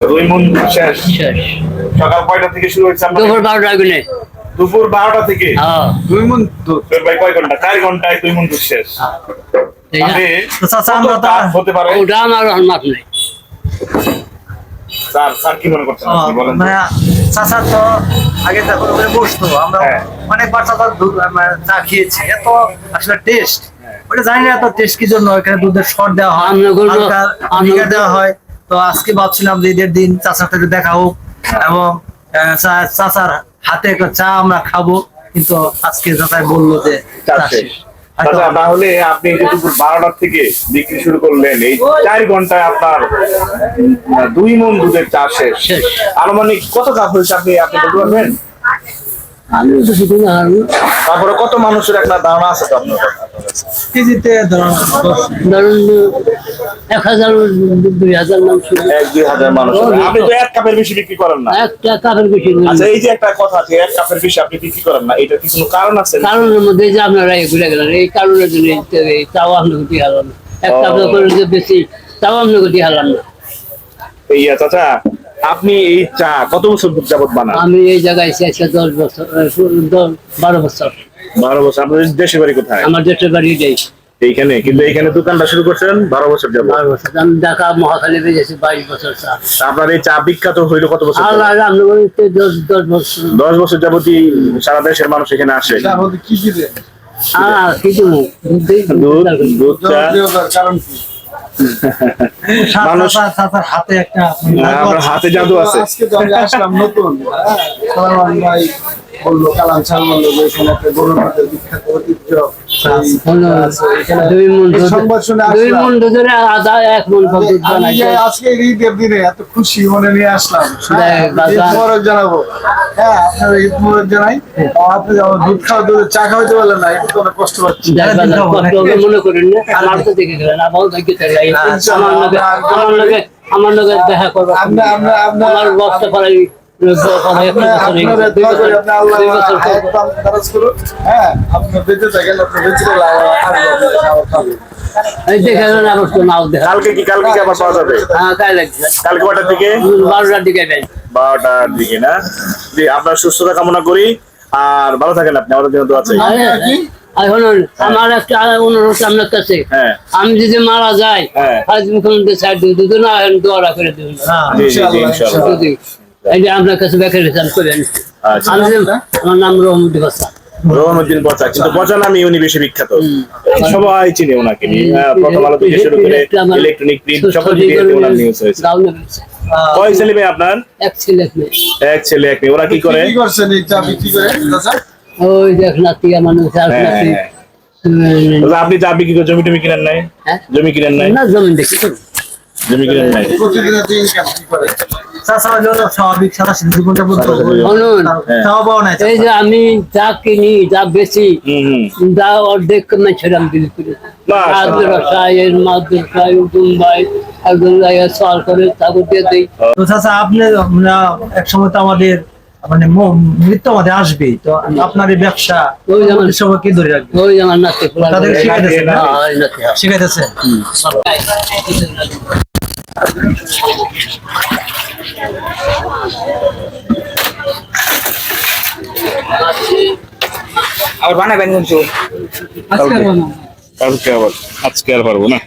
দুই মন শেষ। সকাল কয়টা থেকে শুরু হয়েছে? দুপুর 12টা গুনে। দুপুর 12টা থেকে 2 মণ দুধ। ভাই কয় ঘন্টা? 4 ঘন্টায় 2 মন দুধ শেষ। আপনি চাচা আমরা তো হতে পারে ওটা আমার মাপ নেই। স্যার কি মনে করছেন আপনি বলেন? মানে চাচা তো আগে দেখো করে বসতো, আমরা অনেকবার চাচার দুধ চা খেয়েছি, এত আসলে টেস্ট ওটা জানি না, এত টেস্ট কি জন্য এখানে দুধের শর্ট দেওয়া হয়, ভিনেগার দেওয়া হয়। তো আজকে ভাবছিলাম যে ঈদের দিন চাচার সাথে দেখা হোক এবং চাচার হাতে একটা চা আমরা খাবো, কিন্তু আজকে চাচাই বললো যে চা শেষ। আচ্ছা, তাহলে আপনি যে দুপুর 12টা থেকে বিক্রি শুরু করলেন, এই 4 ঘন্টায় আপনার 2 মণ দুধের চা শেষ। আনুমানিক কত কাপ হয়েছে আপনি বলতে পারবেন? আমি তো শুধু না, তারপরে কত মানুষের একটা ধারণা আছে তো আপনার? কেজিতে ধরুন ধরুন 1000 2000 মানুষ। 1-2000 মানুষ। আপনি তো 1 কাপের বেশি বিক্রি করেন না। একটা কাপের বেশি। আচ্ছা, এই যে একটা কথা আছে 1 কাপের বেশি আপনি বিক্রি করেন না, এটা কি কোনো কারণ আছে? কারণের মধ্যে যে আপনারা এগুলো গেলেন, এই কারণের জন্য তাও আপনাকে দিয়ে হারালাম না। এক কাপের করে যে বেশি তাও আপনাকে দিয়ে হারালাম না। এই চাচা, আপনি এই চা কত বছর যাবত বানান? আমি এই জায়গায় এসে 10 বছর 12 বছর। 12 বছর। আপনার দেশের বাড়ি কোথায়? আমার দেশের বাড়ি যাই এইখানে, কিন্তু এখানে দোকানটা শুরু করছেন 12 বছর যাবত। 12 বছর। আমি ঢাকা মহাখালী বেজেছি 22 বছর চা। আপনার এই চা বিখ্যাত হইলো কত বছর? আল্লাহ রান্না করতে 10 বছর। 10 বছর যাবতই সারা দেশের মানুষ এখানে আসে। কি কি দেয়? কি দেবো? দুধ চা। কারণ কি? মানুষ চাচার হাতে একটা আপনার হাতে জাদু আছে। আজকে তো আমি আসলাম নতুন, সালমান ভাই বললো, কালাম স্যার বললো যে এখানে একটা গরুর হাটের বিখ্যাত ঐতিহ্য আজকে ঈদের দিনে এত খুশি মনে নিয়ে আসলাম, মোবারক জানাবো। হ্যাঁ, আপনার ঈদ মোবারক জানাই। আপনি দুধ খাওয়া, দুধ চা খাওয়াইতে পারলেন না, একটু কষ্ট পাচ্ছি। মনে করেন না, আমার তো দেখে গেলেন আমার লগে দেখা করবো। আমার বস্তা ফলাই কালকে কি আবার পাওয়া যাবে? কালকে কটার দিকে? 12টার দিকে। 12টার দিকে না? জি, আপনার সুস্থতা কামনা করি, আর ভালো থাকেন আপনি। আমাদের জন্য দোয়া চাই। আমার একটা অনুরোধ আপনার কাছে, আমি যদি মারা যাই, আজ মুখ্যমন্ত্রী সাইড দুটো না দোয়া করে দেবেন। এই যে আপনার কাছে বেকার করেন। আমার নাম রহমুদ্দিন বাচ্চা। রহমুদ্দিন বচা, কিন্তু বচা নামে উনি বেশি বিখ্যাত, সবাই চিনে ওনাকে নিয়ে। প্রথম আলো থেকে শুরু করে ইলেকট্রনিক প্রিন্ট সকল দিয়ে ওনার নিউজ হয়েছে। কয় ছেলে মেয়ে আপনার? এক ছেলে এক মেয়ে। এক ছেলে এক মেয়ে। ওরা কি করে? ওই দেখ নাতি আমার আপনি চা বিক্রি করে জমি টমি কিনেন নাই? জমি কিনেন নাই? না, জমি দেখি জমি কিনেন নাই। এই যে আমি যা কিনি, যা বেশি, যা অর্ধেক ছেড়াম বিল করে আপনি এক সময় তো আমাদের মানে মৃত্যু আমাদের আসবেই, তো আপনার এই ব্যবসা ওই সময় কি ধরে রাখবে? ওই আমার নাতি তাদের শিখাইতেছে। আর বানাবেন কিন্তু আজকে আর পারবো না।